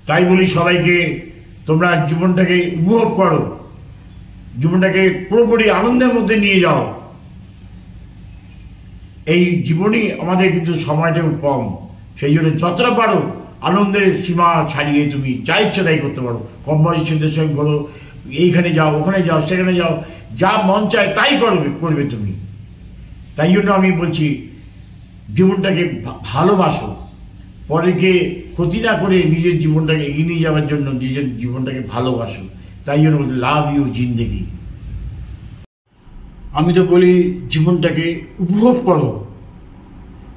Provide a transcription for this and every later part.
তাই বলি সবাইকে, তোমরা জীবনটাকে উপভোগ করো, জীবনটাকে পুরোপুরি আনন্দের মধ্যে নিয়ে যাও। এই জীবনই আমাদের কিন্তু সময়টাও কম, সেই জন্য যতটা পারো আনন্দের সীমা ছাড়িয়ে তুমি যা ইচ্ছা তাই করতে পারো। কম বয়সী ছেলেদের সঙ্গে বলো, এইখানে যাও, ওখানে যাও, সেখানে যাও, যা মন চায় তাই করবে তুমি। তাই জন্য আমি বলছি জীবনটাকে ভালোবাসো, পরেকে ক্ষতি না করে নিজের জীবনটাকে এগিয়ে নিয়ে যাওয়ার জন্য নিজের জীবনটাকে ভালোবাসো। তাই জন্য বলছি লাভ ইউ জিন্দেগি। আমি তো বলি জীবনটাকে উপভোগ করো।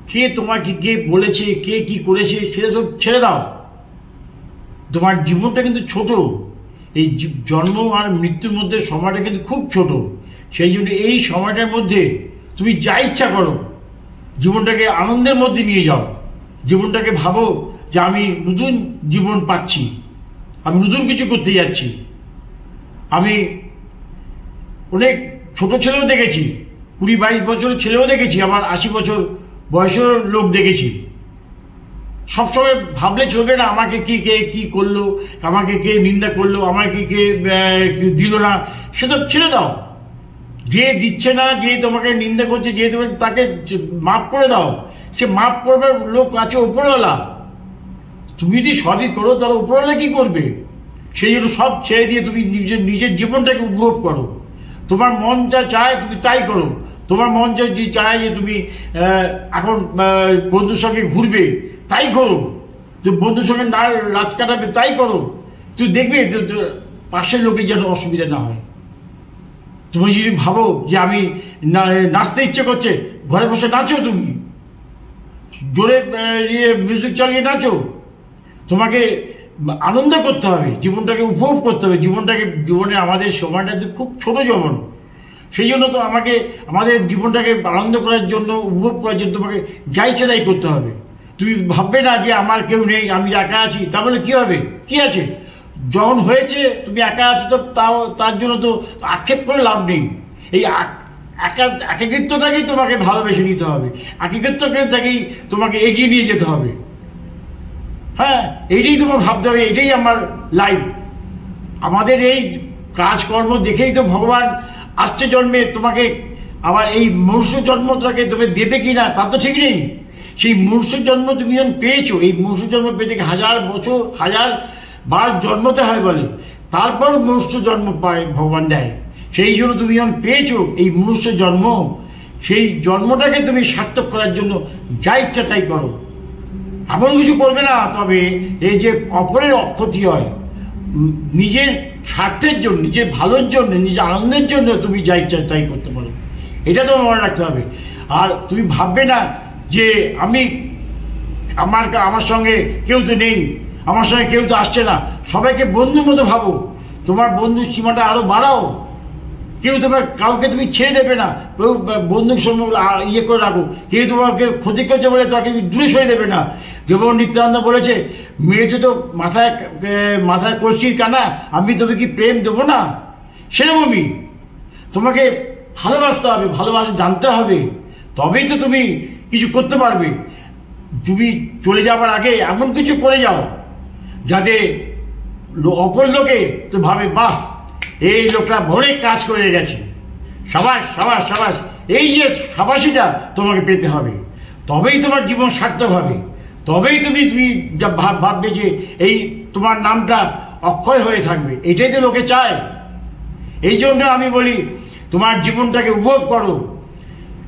কে তোমাকে কে বলেছে, কে কি করেছে সেটা সব ছেড়ে দাও। তোমার জীবনটা কিন্তু ছোট, এই জন্ম আর মৃত্যুর মধ্যে সময়টা কিন্তু খুব ছোট। সেই জন্য এই সময়টার মধ্যে তুমি যা ইচ্ছা করো, জীবনটাকে আনন্দের মধ্যে নিয়ে যাও। জীবনটাকে ভাবো যে আমি নতুন জীবন পাচ্ছি, আমি নতুন কিছু করতে যাচ্ছি। আমি অনেক ছোট ছেলেও দেখেছি, 20-22 বছরের ছেলেও দেখেছি, আবার 80 বছর বয়সের লোক দেখেছি। সবসময় ভাবলে চলবে না আমাকে কি করলো, আমাকে কে নিন্দা করলো, আমাকে কে দিল না, সেসব ছেড়ে দাও। যে দিচ্ছে না, যে তোমাকে নিন্দা করছে, যে তোমাকে তাকে মাফ করে দাও। সে মাফ করবার লোক আছে উপরওয়ালা। তুমি যদি সবই করো তাহলে উপরওয়ালা কি করবে? সেই জন্য সব ছেড়ে দিয়ে তুমি নিজের জীবনটাকে উপভোগ করো। তোমার মন যা চায় তুমি তাই করো। তোমার মন যা চায় যে তুমি এখন বন্ধুর সঙ্গে ঘুরবে, তাই করো। তো বন্ধুর সঙ্গে না রাত কাটাবে, তাই করো। তুমি দেখবে পাশের লোকের যেন অসুবিধা না হয়। তুমি যদি ভাবো যে আমি নাচতে ইচ্ছে করছে, ঘরে বসে নাচো, তুমি জোরে মিউজিক চালিয়ে নাচো। তোমাকে আনন্দ করতে হবে, জীবনটাকে উপভোগ করতে হবে। জীবনে আমাদের সময়টা খুব ছোট জীবন, সেই জন্য তো আমাদের জীবনটাকে আনন্দ করার জন্য, উপভোগ করার জন্য তোমাকে যা ইচ্ছে তাই করতে হবে। তুমি ভাববে না যে আমার কেউ নেই, আমি একা আছি, তাহলে কি হবে? কি আছে? যখন হয়েছে তুমি একা আছো, তো তার জন্য তো আক্ষেপ করে লাভ নেই। এই একাকিত্বটাকেই তোমাকে ভালোবেসে নিতে হবে, একাকিত্বটাকেই তোমাকে এগিয়ে নিয়ে যেতে হবে। হ্যাঁ, এইটাই তোমার ভাবতে হবে, এটাই আমার লাইফ। আমাদের এই কাজকর্ম দেখেই তো ভগবান আসছে জন্মে তোমাকে, আবার এই মনুষ্য জন্মটাকে তুমি দেবে কিনা তা তো ঠিক নেই। সেই মনুষ্য জন্ম তুমি যখন পেয়েছো, এই মনুষ্য জন্ম পেতে 1000 বছর 1000 বার জন্মতে হয় বলে, তারপর মনুষ্য জন্ম পায় ভগবান দেয়। সেই জন্য তুমি যখন পেয়েছো এই মনুষ্য জন্ম, সেই জন্মটাকে তুমি সার্থক করার জন্য যা ইচ্ছা তাই করো। এমন কিছু করবে না তবে এই যে অপরের অক্ষতি হয়। নিজের স্বার্থের জন্য, নিজের ভালোর জন্য, নিজের আনন্দের জন্য তুমি যা ইচ্ছা তাই করতে পারো, এটা তোমার মনে রাখতে হবে। আর তুমি ভাববে না যে আমার সঙ্গে কেউ তো নেই, আমার সঙ্গে কেউ তো আসছে না। সবাইকে বন্ধুর মতো ভাবো, তোমার বন্ধুর সীমাটা আরো বাড়াও। কাউকে তুমি ছেড়ে দেবে না, বন্ধুর সঙ্গে ইয়ে করে রাখো। কেউ তোমাকে ক্ষতি করছে বলে তাকে দূরে সরে দেবে না। যেমন নিত্যানন্দ বলেছে, মেরেছে তো মাথায় কলসির কানা, আমি তবে কি প্রেম দেবো না? সেরকমই তোমাকে ভালোবাসতে হবে, ভালোবাসা জানতে হবে, তবেই তো তুমি কিছু করতে পারবে। তুমি চলে যাবার আগে এমন কিছু করে যাও যাতে অপর লোকে তো ভাবে, বাহ, এই লোকটা অনেক কাজ করে গেছে, সাবাস সাবাস সাবাস। এই যে সাবাসিটা তোমাকে পেতে হবে, তবেই তোমার জীবন সার্থক হবে। তবেই তুমি যা ভাববে যে এই তোমার নামটা অক্ষয় হয়ে থাকবে। এটাই তো লোকে চায়। এই জন্য আমি বলি তোমার জীবনটাকে উপভোগ করো,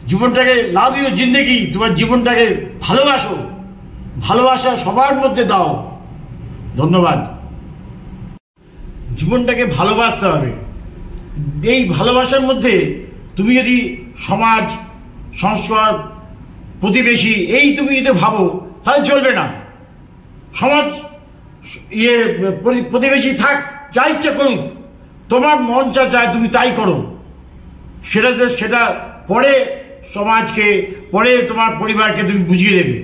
জীবনটাকে লাভ ইউ জিন্দেগি। তোমার জীবনটাকে ভালোবাসো, ভালোবাসা সবার মধ্যে দাও। ধন্যবাদ। জীবনটাকে ভালোবাসতে হবে। এই ভালোবাসার মধ্যে তুমি যদি সমাজ, সংস্কার, প্রতিবেশী এই তুমি যদি ভাবো তাহলে চলবে না। সমাজ প্রতিবেশী থাক, যা ইচ্ছা করুক, তোমার মন যা চায় তুমি তাই করো। সেটা পরে সমাজকে, পরে তোমার পরিবারকে তুমি বুঝিয়ে দেবে।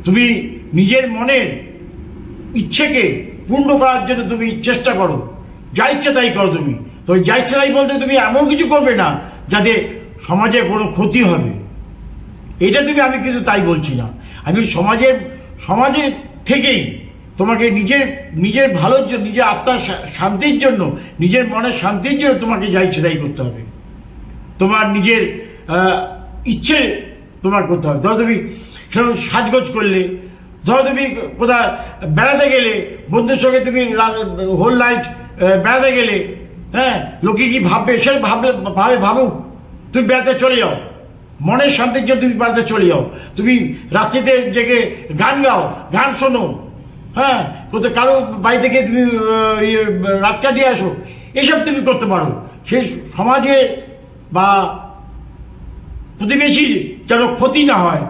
তুমি নিজের মনের ইচ্ছেকে পূর্ণ করার জন্য তুমি চেষ্টা করো, যা ইচ্ছা তাই করো। তুমি তো যা ইচ্ছা তাই বলতে তুমি এমন কিছু করবে না যাতে সমাজে কোনো ক্ষতি হবে, এটা আমি কিন্তু তাই বলছি না। আমি সমাজে থেকেই তোমাকে নিজের নিজের ভালোর জন্য, নিজের আত্মার শান্তির জন্য, নিজের মনের শান্তির জন্য তোমাকে যা ইচ্ছে তাই করতে হবে। তোমার নিজের ইচ্ছে তোমার করতে হবে। ধরো তুমি সেরকম সাজগোজ করলে, ধরো তুমি কোথাও বেড়াতে গেলে, বন্ধুর সঙ্গে তুমি হোল নাইট বেড়াতে গেলে, হ্যাঁ, লোকে কি ভাববে সে ভাবুক, তুমি বেড়াতে চলে যাও, মনের শান্তির জন্য তুমি বেড়াতে চলে যাও। তুমি রাত্রিতে জেগে গান গাও, গান শোনো, হ্যাঁ, কোথাও কারো বাড়ি থেকে তুমি রাত কাটিয়ে আসো, এসব তুমি করতে পারো। সে সমাজে বা প্রতিবেশীর যেন ক্ষতি না হয়,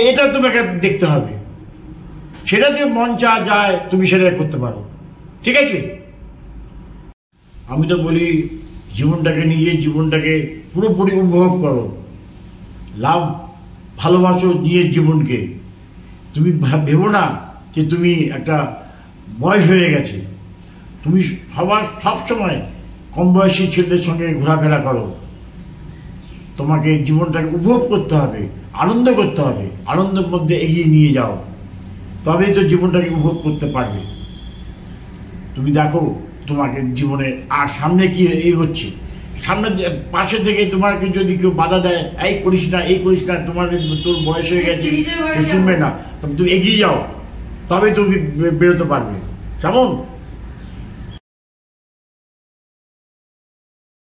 এটা তোমাকে দেখতে হবে। সেটাতে মন যায় তুমি সেটা করতে পারো, ঠিক আছে? আমি তো বলি জীবনটাকে, নিজের জীবনটাকে পুরোপুরি উপভোগ করো, ভালোবাসো নিজের জীবনকে। তুমি ভেবো না যে তুমি একটা বয়স হয়ে গেছে, তুমি সব সময় কম বয়সী ছেলেদের সঙ্গে ঘোরাফেরা করো। তোমাকে জীবনটাকে উপভোগ করতে হবে, আনন্দ করতে হবে, আনন্দের মধ্যে এগিয়ে নিয়ে যাও, তবেই তো জীবনটাকে উপভোগ করতে পারবে। তুমি দেখো তোমাকে জীবনে আর সামনে কি এগোচ্ছে, সামনে পাশে থেকে তোমাকে যদি কেউ বাধা দেয়, এই করিস না, এই করিস না, তোর বয়স হয়ে গেছে, শুনবে না, তবে তুমি এগিয়ে যাও, তবে তুমি বেরোতে পারবে। কেমন?